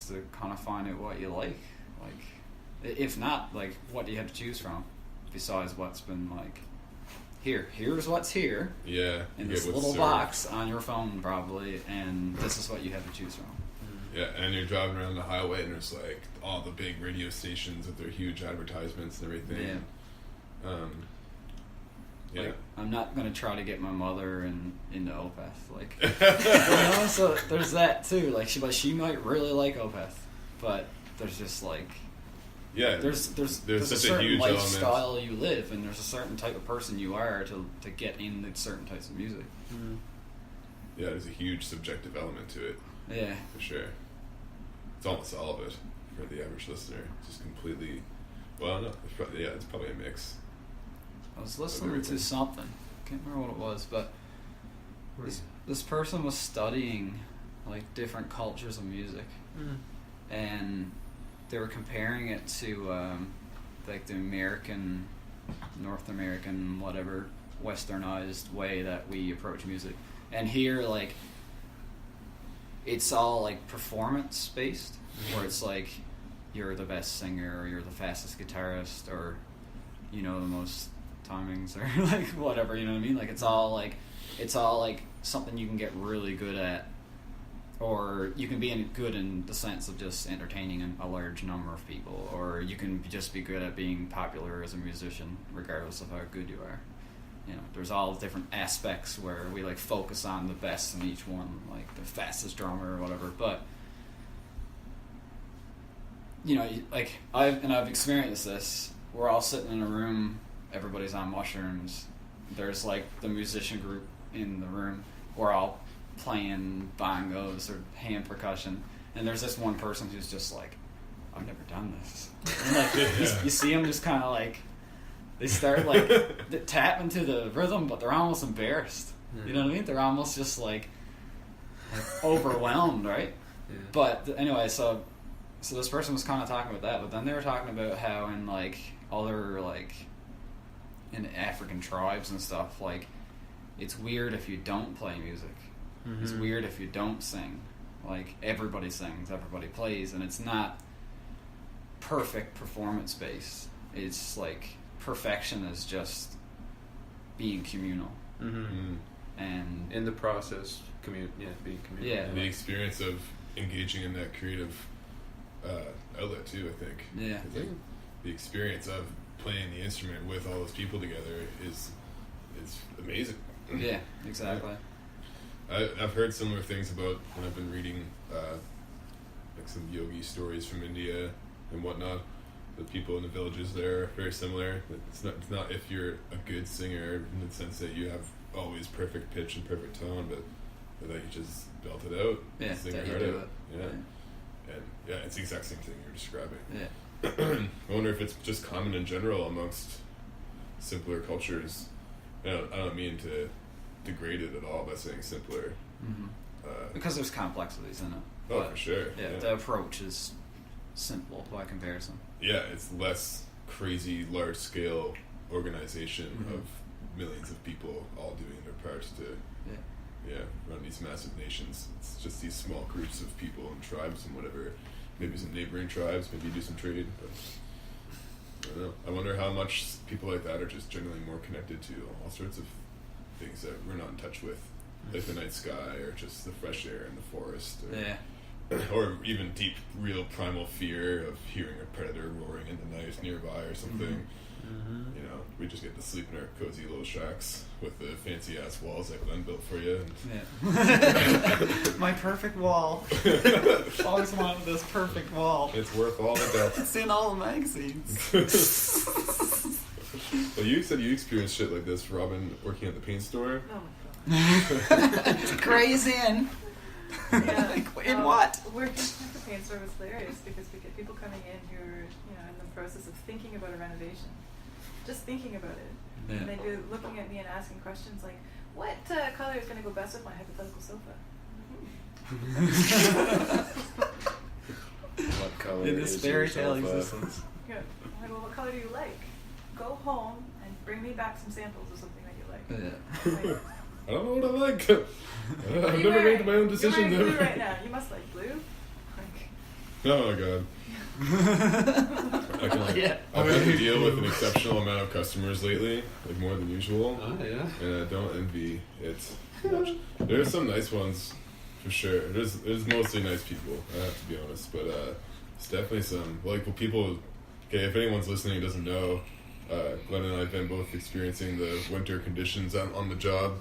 to kind of find out what you like. Like, if not, like, what do you have to choose from besides what's been like, here's what's here. Yeah. In this little box on your phone probably, and this is what you have to choose from. Yeah, and you're driving around the highway and there's like all the big radio stations with their huge advertisements and everything. Yeah. Yeah. Like, I'm not gonna try to get my mother into Opeth, like, you know. So there's that too. Like, she might really like Opeth, but there's just like, yeah, there's such a certain huge lifestyle element. you live, and there's a certain type of person you are to get into certain types of music. Mm. Yeah, there's a huge subjective element to it. Yeah, for sure. It's almost all of it for the average listener. Just completely. Well, no, it's probably a mix. I was listening to something. Can't remember what it was, but this person was studying like different cultures of music, and they were comparing it to like the American, North American, whatever westernized way that we approach music. And here, like, it's all like performance based, where it's like you're the best singer, or you're the fastest guitarist, or you know the most timings, or like whatever, you know what I mean? Like, it's all like something you can get really good at, or you can be good in the sense of just entertaining a large number of people, or you can just be good at being popular as a musician regardless of how good you are. You know, there's all different aspects where we like focus on the best in each one, like the fastest drummer or whatever. But you know, like I've experienced this. We're all sitting in a room, everybody's on mushrooms. There's like the musician group in the room. We're all playing bongos or hand percussion, and there's this one person who's just like, I've never done this. And like you see them just kind of like, they start like tapping to the rhythm, but they're almost embarrassed. You know what I mean? They're almost just like overwhelmed, right? Yeah. But anyway, so this person was kind of talking about that, but then they were talking about how in like other like in African tribes and stuff, like it's weird if you don't play music. Mm-hmm. It's weird if you don't sing. Like, everybody sings, everybody plays, and it's not perfect performance based. It's like perfection is just being communal. Mm-hmm. And in the process, being communal. Yeah. And the experience of engaging in that creative outlet too, I think. Yeah. Like, the experience of playing the instrument with all those people together is amazing. Yeah, exactly. I've heard similar things about when I've been reading like some yogi stories from India and whatnot. The people in the villages there are very similar. It's not if you're a good singer in the sense that you have always perfect pitch and perfect tone, but that you just belt it out. Yeah, sing that your you heart do out. it. Yeah. And yeah, it's the exact same thing you're describing. Yeah. I wonder if it's just common in general amongst simpler cultures. I don't mean to degrade it at all by saying simpler. Mm-hmm. Because there's complexities in it. Oh, but for sure. Yeah, the approach is simple by comparison. Yeah, it's less crazy, large-scale organization of millions of people all doing their parts to run these massive nations. It's just these small groups of people and tribes and whatever. Maybe some neighboring tribes, maybe do some trade, but I don't know. I wonder how much people like that are just generally more connected to all sorts of things that we're not in touch with, like the night sky or just the fresh air in the forest, or even deep, real primal fear of hearing a predator roaring in the night nearby or something. Mm-hmm. You know, we just get to sleep in our cozy little shacks with the fancy ass walls that Glen built for you. And My perfect wall. Always wanted this perfect wall. It's worth all the death. It's in all the magazines. Well, you said you experienced shit like this, Robin, working at the paint store. Oh my god. It's crazy. Yeah. In what? Working at the paint store was hilarious because we get people coming in who are, in the process of thinking about a renovation. Just thinking about it. Yeah. And they'd be looking at me and asking questions like, what color is going to go best with my hypothetical sofa? What color In this is fairy your tale sofa? existence. Yeah. I'm like, well, what color do you like? Go home and bring me back some samples of something that you like. Yeah. Like, I don't know what I like. what are I've you never wearing? made my own decision. You're wearing blue right now. You must like blue. Like, Oh my god. I've had to deal with an exceptional amount of customers lately, like more than usual. Oh, yeah. And I don't envy it much. There's some nice ones, for sure. There's mostly nice people, I have to be honest. But it's definitely some, like, well, people, okay, if anyone's listening who doesn't know, Glen and I have been both experiencing the winter conditions on the job.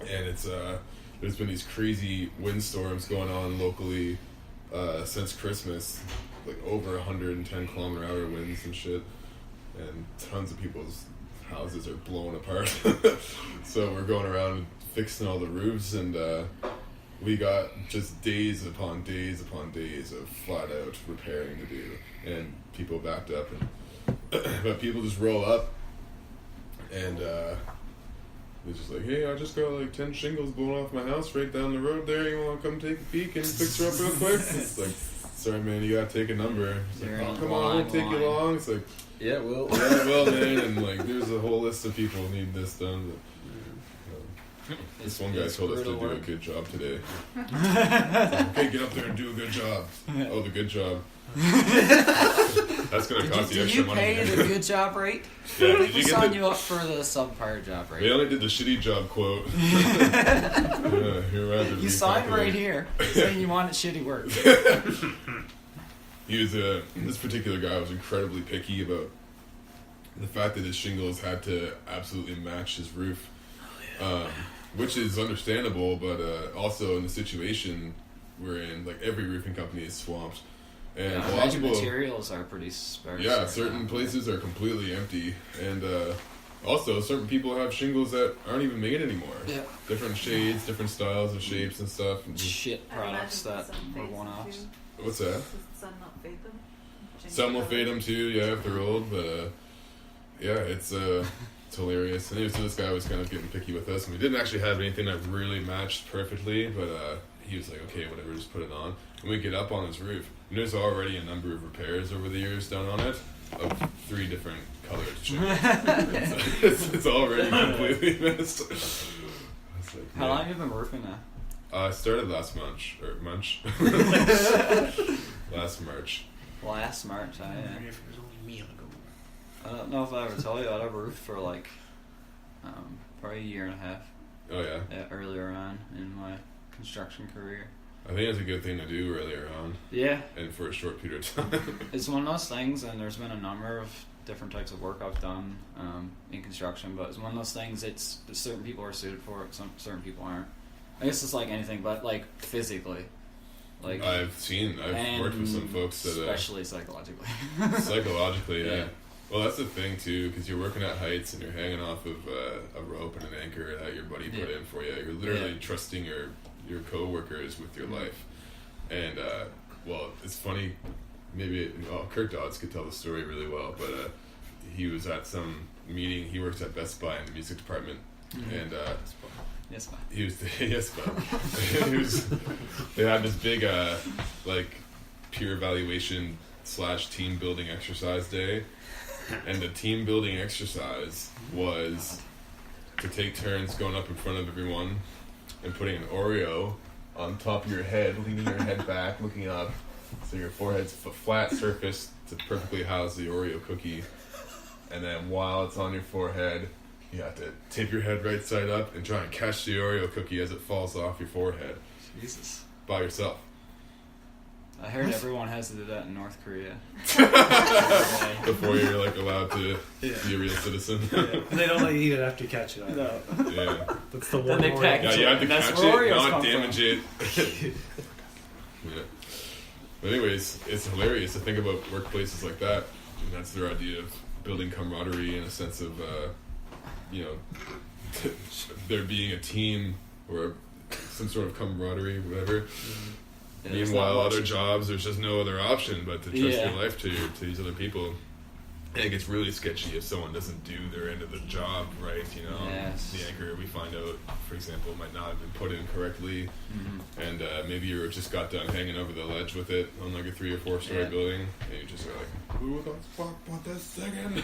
And it's, there's been these crazy windstorms going on locally since Christmas, like over 110 km/h winds and shit, and tons of people's houses are blown apart. So we're going around fixing all the roofs, and we got just days upon days upon days of flat out repairing to do, and people backed up, and but people just roll up, and they're just like, hey, I just got like 10 shingles blown off my house right down the road there. You want to come take a peek and fix her up real quick? It's like, sorry, man, you gotta take a number. It's like, oh, come on, it won't take you long. It's like, yeah, well, man, and like, there's a whole list of people who need this done. But, this one guy told us to do a good job today. Okay, get up there and do a good job. Oh, the good job. That's gonna cost you extra money. Did you pay the good job rate? Yeah, We signed you up for the subpar job rate. They only did the shitty job quote. Yeah, you're right. You signed right here saying you wanted shitty work. He was this particular guy was incredibly picky about the fact that his shingles had to absolutely match his roof, which is understandable, but also in the situation we're in, like every roofing company is swamped. And a lot of people, materials are pretty sparse. Yeah, certain places are completely empty, and also certain people have shingles that aren't even made anymore. Yeah. Different shades, different styles and shapes and stuff. And shit products that were one-offs. What's that? Does the sun not fade them? Some will fade them too, yeah, if they're old, but yeah, it's hilarious. Anyway, so this guy was kind of getting picky with us, and we didn't actually have anything that really matched perfectly, but he was like, okay, whatever, just put it on. And we get up on his roof, and there's already a number of repairs over the years done on it of 3 different colored shingles. It's already completely missed. Like, how long have you been roofing now? I started last March. Last March. Last March, I don't know if I ever told you, I roofed for like probably a year and a half. Oh yeah? Yeah, earlier on in my construction career. I think it's a good thing to do earlier on. Yeah. And for a short period of time. It's one of those things, and there's been a number of different types of work I've done in construction, but it's one of those things, it's certain people are suited for it, certain people aren't. I guess it's like anything, but like physically. Like I've worked with some folks that... especially psychologically. Psychologically, yeah. Well, that's the thing, too, because you're working at heights and you're hanging off of a rope and an anchor that your buddy put in for you. You're literally trusting your co-workers with your life. And, well, it's funny, maybe... Kirk Dodds could tell the story really well, but he was at some meeting. He works at Best Buy in the music department. Mm-hmm. And... Yes, Bob. He was yes, Bob. They had this big like peer evaluation / team building exercise day, and the team building exercise was to take turns going up in front of everyone and putting an Oreo on top of your head, leaning your head back, looking up, so your forehead's a flat surface to perfectly house the Oreo cookie, and then while it's on your forehead, you have to tip your head right side up and try and catch the Oreo cookie as it falls off your forehead. Jesus. By yourself. I heard everyone has to do that in North Korea. Before you're like allowed to be a real citizen. And they don't let you eat it after you catch it. No. Yeah. That's the one. Then they pack Yeah, you have to catch it, not damage it. Yeah. But anyways, it's hilarious to think about workplaces like that. And that's their idea of building camaraderie in a sense of... there being a team or some sort of camaraderie, whatever. Yeah, meanwhile, other jobs, there's just no other option but to trust your life to these other people. I think it's really sketchy if someone doesn't do their end of the job right, you know. Yes. The anchor, we find out, for example, might not have been put in correctly, and maybe you just got done hanging over the ledge with it on like a 3 or 4 story building, and you just are like, who the fuck put this thing in?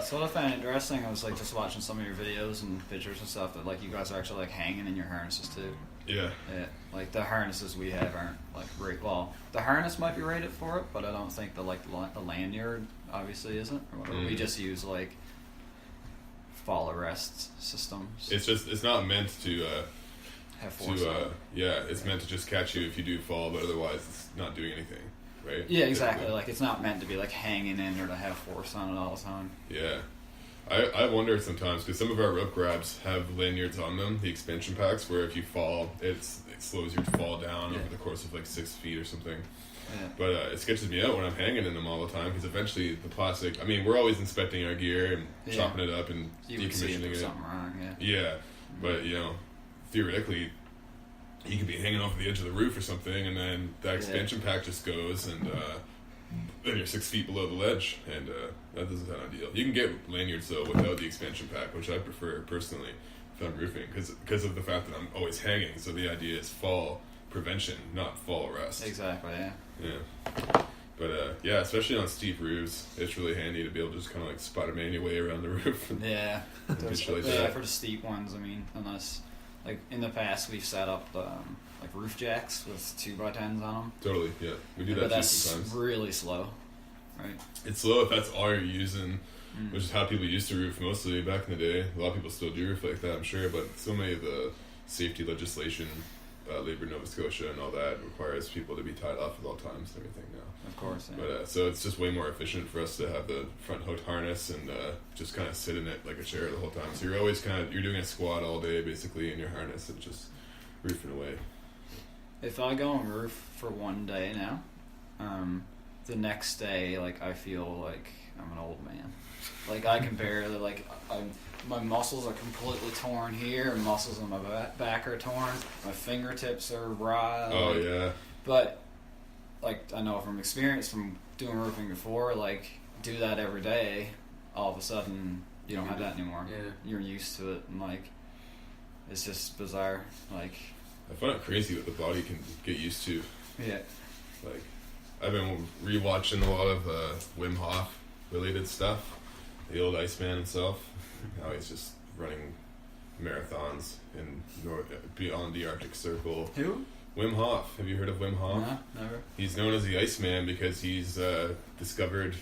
So what I found interesting, I was like just watching some of your videos and pictures and stuff that like you guys are actually like hanging in your harnesses too. Yeah. Yeah, like the harnesses we have aren't like well, the harness might be rated for it, but I don't think the lanyard obviously isn't or whatever. We just use like fall arrest systems. It's not meant to have force on it. it's meant to just catch you if you do fall, but otherwise it's not doing anything, right? Yeah, exactly. Like it's not meant to be like hanging in or to have force on it all the time. Yeah. I wonder sometimes, because some of our rope grabs have lanyards on them, the expansion packs, where if you fall, it slows your fall down over the course of like 6 feet or something. Yeah. But it sketches me out when I'm hanging in them all the time, because eventually the plastic, I mean, we're always inspecting our gear and chopping it up and you would see if decommissioning there's it. something wrong, Yeah, but theoretically, you could be hanging off the edge of the roof or something, and then that expansion pack just goes, and then you're 6 feet below the ledge, and that doesn't sound ideal. You can get lanyards though without the expansion pack, which I prefer personally if I'm roofing, because of the fact that I'm always hanging. So the idea is fall prevention, not fall arrest. Exactly. Yeah. Yeah. But especially on steep roofs, it's really handy to be able to just kind of like Spider-Man your way around the roof. Yeah. For the steep ones, I mean, unless like in the past we've set up like roof jacks with 2x10s on them. Totally, yeah. We do that but too that's sometimes. really slow, right? It's slow if that's all you're using, which is how people used to roof mostly back in the day. A lot of people still do roof like that, I'm sure, but so many of the safety legislation, Labour Nova Scotia and all that requires people to be tied off at all times and everything now. Of course, yeah. But so it's just way more efficient for us to have the front hooked harness and just kind of sit in it like a chair the whole time. So you're always you're doing a squat all day basically in your harness and just roofing away. If I go on roof for one day now, the next day, like, I feel like I'm an old man. Like, I can barely, like, my muscles are completely torn here, and muscles on my back are torn, my fingertips are raw. Oh, yeah. But, like, I know from experience from doing roofing before, like, do that every day, all of a sudden, you don't have that anymore. Yeah. You're used to it, and, like, it's just bizarre. Like, I find it crazy what the body can get used to. yeah. Like, I've been rewatching a lot of Wim Hof related stuff. The old Iceman himself. How he's just running marathons beyond the Arctic Circle. Who? Wim Hof. Have you heard of Wim Hof? No, never. He's known as the Iceman because he's discovered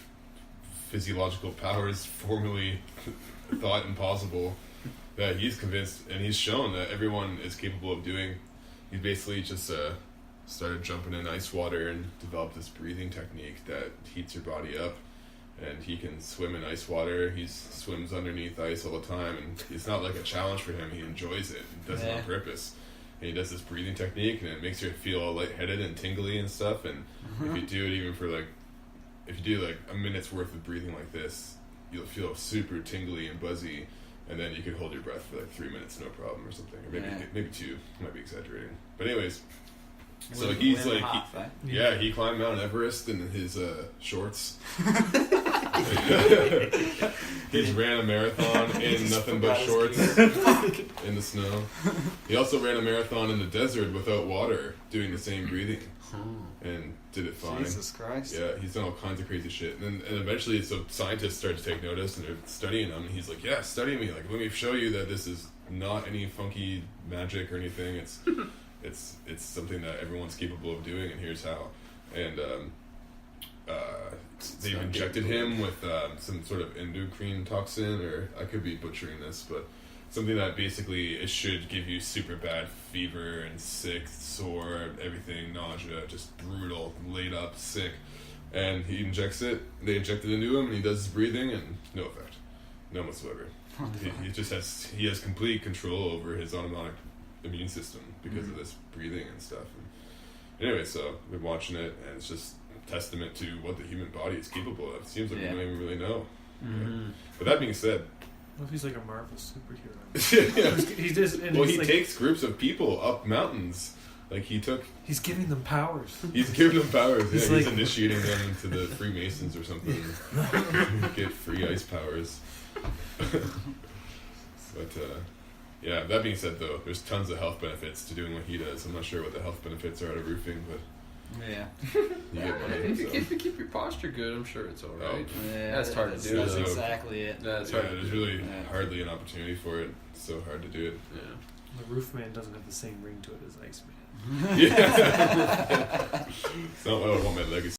physiological powers formerly thought impossible that he's convinced, and he's shown that everyone is capable of doing. He basically just started jumping in ice water and developed this breathing technique that heats your body up, and he can swim in ice water. He swims underneath ice all the time, and it's not like a challenge for him. He enjoys it. He does it on purpose. And he does this breathing technique, and it makes you feel all lightheaded and tingly and stuff. And if you do it even for if you do like a minute's worth of breathing like this, you'll feel super tingly and buzzy, and then you could hold your breath for like 3 minutes, no problem, or something, or maybe 2. I might be exaggerating, but anyways. So he's like, he climbed Mount Everest in his shorts. He's ran a marathon in nothing but shorts in the snow. He also ran a marathon in the desert without water, doing the same breathing, and did it fine. Jesus Christ. Yeah, he's done all kinds of crazy shit. And eventually, so scientists started to take notice, and they're studying him. And he's like, "Yeah, study me. Like, let me show you that this is not any funky magic or anything. It's something that everyone's capable of doing, and here's how." And they've injected him with some sort of endocrine toxin, or I could be butchering this, but something that basically it should give you super bad fever and sick, sore, everything, nausea, just brutal, laid up, sick. And he injects it. They inject it into him, and he does his breathing, and no effect, none whatsoever. He has complete control over his autonomic immune system because of this breathing and stuff. And anyway, so we're watching it, and it's just a testament to what the human body is capable of. It seems like we don't even really know. But that being said, what if he's like a Marvel superhero? Yeah. He takes groups of people up mountains. Like he's giving them powers. He's giving them powers. He's initiating them into the Freemasons or something. Get free ice powers. But yeah, that being said, though, there's tons of health benefits to doing what he does. I'm not sure what the health benefits are out of roofing, but yeah, you get money. If you keep your posture good, I'm sure it's all right. Yeah, that's hard to do. That's exactly it. That's hard. There's really hardly an opportunity for it. It's so hard to do it. Yeah. The Roof Man doesn't have the same ring to it as Iceman. Yeah. It's not what I want my legacy